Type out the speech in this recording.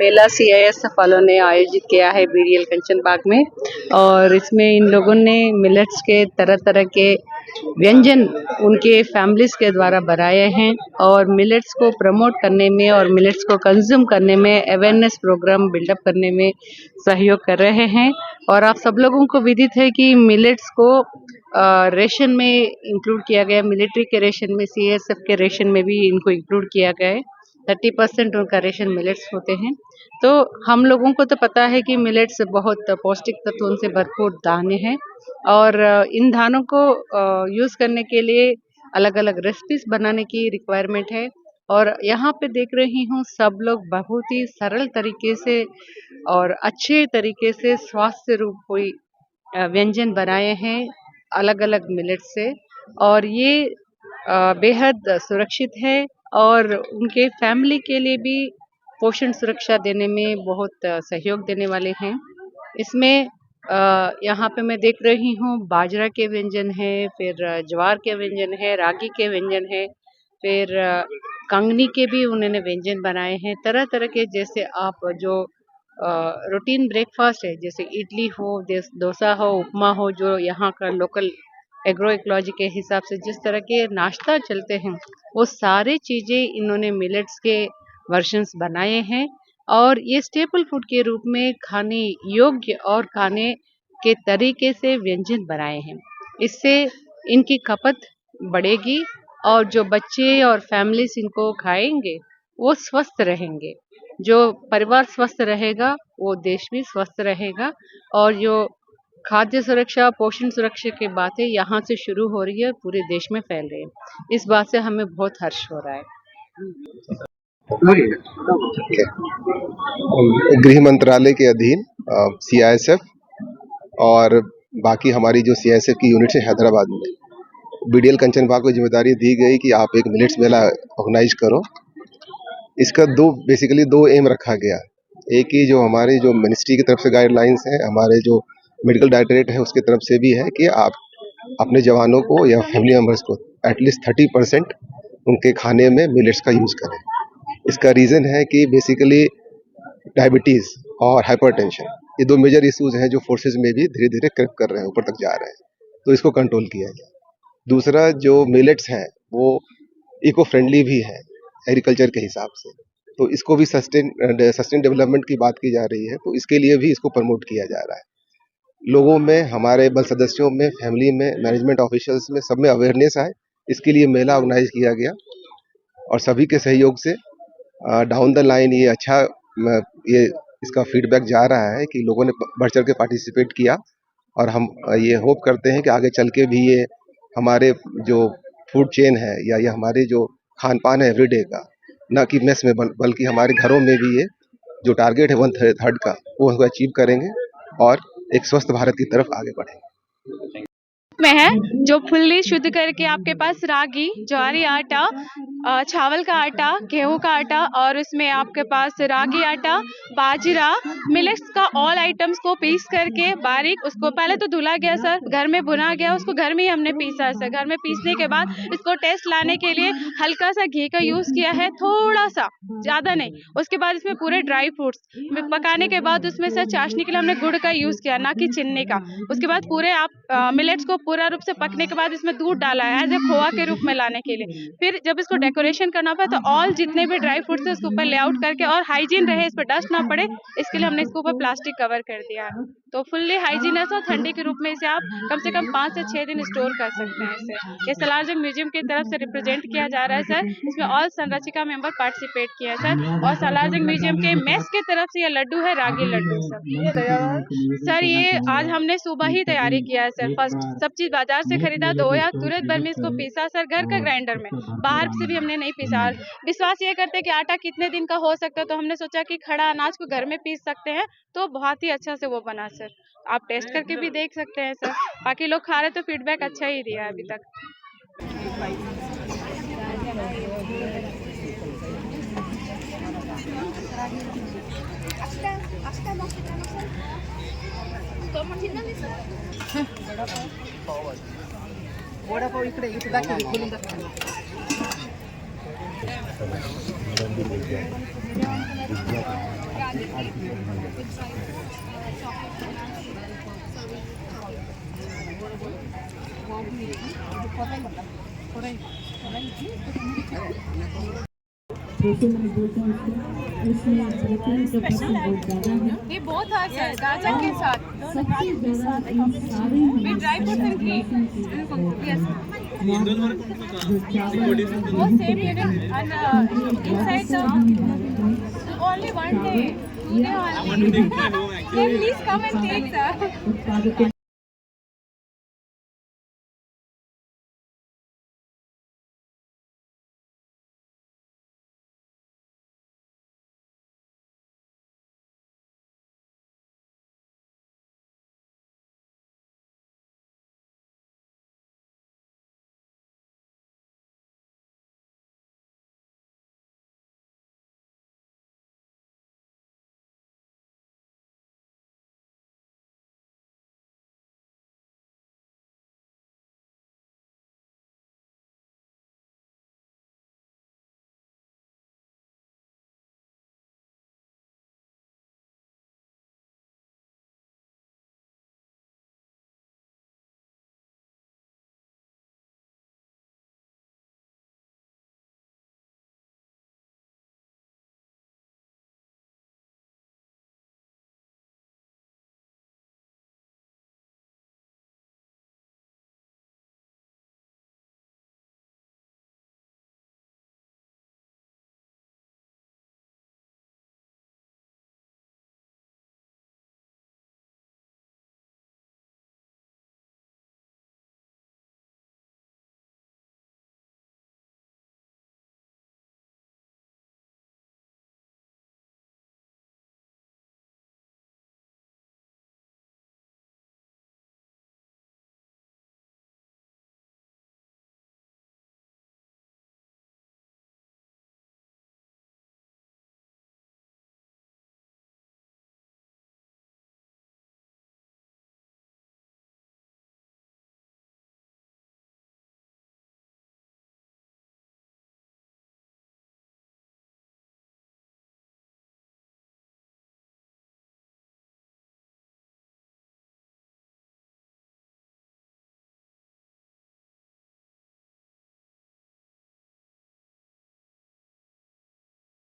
मेला CISF वालों ने आयोजित किया है BDL कंचन बाग में, और इसमें इन लोगों ने मिलेट्स के तरह तरह के व्यंजन उनके फैमिलीज के द्वारा बनाए हैं और मिलेट्स को प्रमोट करने में और मिलेट्स को कंज्यूम करने में अवेयरनेस प्रोग्राम बिल्डअप करने में सहयोग कर रहे हैं। और आप सब लोगों को विदित है कि मिलेट्स को रेशन में इंक्लूड किया गया, मिलिट्री के रेशन में, CISF के रेशन में भी इनको इंक्लूड किया गया है। 30% उनका रेशन मिलेट्स होते हैं। तो हम लोगों को तो पता है कि मिलेट्स बहुत पौष्टिक तत्वों से भरपूर दाने हैं, और इन धानों को यूज़ करने के लिए अलग अलग रेसिपीज बनाने की रिक्वायरमेंट है। और यहाँ पे देख रही हूँ सब लोग बहुत ही सरल तरीके से और अच्छे तरीके से स्वास्थ्य रूप कोई व्यंजन बनाए हैं अलग अलग मिलेट से, और ये बेहद सुरक्षित है और उनके फैमिली के लिए भी पोषण सुरक्षा देने में बहुत सहयोग देने वाले हैं। इसमें यहाँ पे मैं देख रही हूँ बाजरा के व्यंजन है, फिर ज्वार के व्यंजन है, रागी के व्यंजन है, फिर कंगनी के भी उन्होंने व्यंजन बनाए हैं तरह तरह के। जैसे आप जो रूटीन ब्रेकफास्ट है, जैसे इडली हो, डोसा हो, उपमा हो, जो यहाँ का लोकल एग्रो इकोलॉजी के हिसाब से जिस तरह के नाश्ता चलते हैं, वो सारे चीज़ें इन्होंने मिलेट्स के वर्जन्स बनाए हैं और ये स्टेपल फूड के रूप में खाने योग्य और खाने के तरीके से व्यंजन बनाए हैं। इससे इनकी खपत बढ़ेगी और जो बच्चे और फैमिलीज इनको खाएंगे वो स्वस्थ रहेंगे। जो परिवार स्वस्थ रहेगा वो देश भी स्वस्थ रहेगा। और जो खाद्य सुरक्षा, पोषण सुरक्षा की बातें यहाँ से शुरू हो रही है, पूरे देश में फैल रही है। इस बात से हमें बहुत हर्ष हो रहा है। गृह मंत्रालय के अधीन CISF और बाकी हमारी जो CISF की यूनिट है हैदराबाद में, BDL कंचन बाग को जिम्मेदारी दी गई कि आप एक मिलेट्स मेला ऑर्गेनाइज करो। इसका बेसिकली दो एम रखा गया। एक ही जो हमारी जो मिनिस्ट्री की तरफ से गाइडलाइंस है, हमारे जो मेडिकल डायरेक्टरेट है उसकी तरफ से भी है कि आप अपने जवानों को या फैमिली मेम्बर्स को एटलीस्ट 30% उनके खाने में मिलेट्स का यूज़ करें। इसका रीज़न है कि बेसिकली डायबिटीज़ और हाइपरटेंशन, ये दो मेजर इश्यूज हैं जो फोर्सेज में भी धीरे धीरे क्रिप कर रहे हैं, ऊपर तक जा रहे हैं, तो इसको कंट्रोल किया जाए। दूसरा, जो मिलेट्स हैं वो इको फ्रेंडली भी है एग्रीकल्चर के हिसाब से, तो इसको भी सस्टेन डेवलपमेंट की बात की जा रही है, तो इसके लिए भी इसको प्रमोट किया जा रहा है। लोगों में, हमारे बल सदस्यों में, फैमिली में, मैनेजमेंट ऑफिशियल्स में, सब में अवेयरनेस आए, इसके लिए मेला ऑर्गेनाइज किया गया और सभी के सहयोग से डाउन द लाइन ये अच्छा ये इसका फीडबैक जा रहा है कि लोगों ने बढ़ चढ़ के पार्टिसिपेट किया। और हम ये होप करते हैं कि आगे चल के भी ये हमारे जो फूड चेन है या ये हमारे जो खान पान है एवरीडे का, ना कि मेस में बल्कि हमारे घरों में भी ये जो टारगेट है 1/3 का वो अचीव करेंगे और एक स्वस्थ भारत की तरफ आगे बढ़ेंगे। में है जो फुल्ली शुद्ध करके आपके पास रागी, ज्वारी आटा, चावल का आटा, गेहूं का आटा और उसमें आपके पास रागी आटा, बाजरा, मिलेट्स का ऑल आइटम्स को पीस करके बारीक, उसको पहले तो धुला गया सर, घर में भुना गया, उसको घर में ही हमने पीसा सर। घर में पीसने के बाद इसको टेस्ट लाने के लिए हल्का सा घी का यूज किया है, थोड़ा सा, ज्यादा नहीं। उसके बाद इसमें पूरे ड्राई फ्रूट्स पकाने के बाद उसमें से चाशनी के लिए हमने गुड़ का यूज किया, ना कि चीनी का। उसके बाद पूरे आप मिलेट्स को पूरा रूप से पकने के बाद इसमें दूध डाला है एज ए खोआ के रूप में लाने के लिए। फिर जब इसको डेकोरेशन करना पड़ा तो ऑल जितने भी ड्राई फ्रूट्स है उसके ऊपर लेआउट करके, और हाइजीन रहे, इस पर डस्ट ना पड़े, इसके लिए हमने इसके ऊपर प्लास्टिक कवर कर दिया है। तो फुल्ली हाइजीनस और ठंडे के रूप में इसे आप कम से कम 5 से 6 दिन स्टोर कर सकते हैं। इसे ये सलारजंग म्यूजियम की तरफ से रिप्रेजेंट किया जा रहा है सर। इसमें ऑल संरचिका मेंबर पार्टिसिपेट किया है सर। और सलारजंग म्यूजियम के मेस की तरफ से ये लड्डू है रागी लड्डू सर। ये आज हमने सुबह ही तैयारी किया है सर। फर्स्ट सब चीज बाजार से खरीदा, धोया, तुरंत भर में इसको पीसा सर, घर का ग्राइंडर में, बाहर से भी हमने नहीं पीसा। विश्वास ये करते हैं कि आटा कितने दिन का हो सकता है, तो हमने सोचा कि खड़ा अनाज को घर में पीस सकते हैं, तो बहुत ही अच्छा से वो बना सर। आप टेस्ट करके भी देख सकते हैं सर। बाकी लोग खा रहे तो फीडबैक अच्छा ही दिया है अभी तक। वडापाव इकडे इथे दाखव, खोलून दाखव. जैसे मैंने बोलता हूँ उसमें प्रोटीन का पर्सन बहुत ज़्यादा है। ये बहुत था सर गाजर के साथ सबसे ज़्यादा इन सारे with dry fruits and cream. Yes. जो चावल वो same unit and inside the only one day. Can please come and take sir. उत्पादकों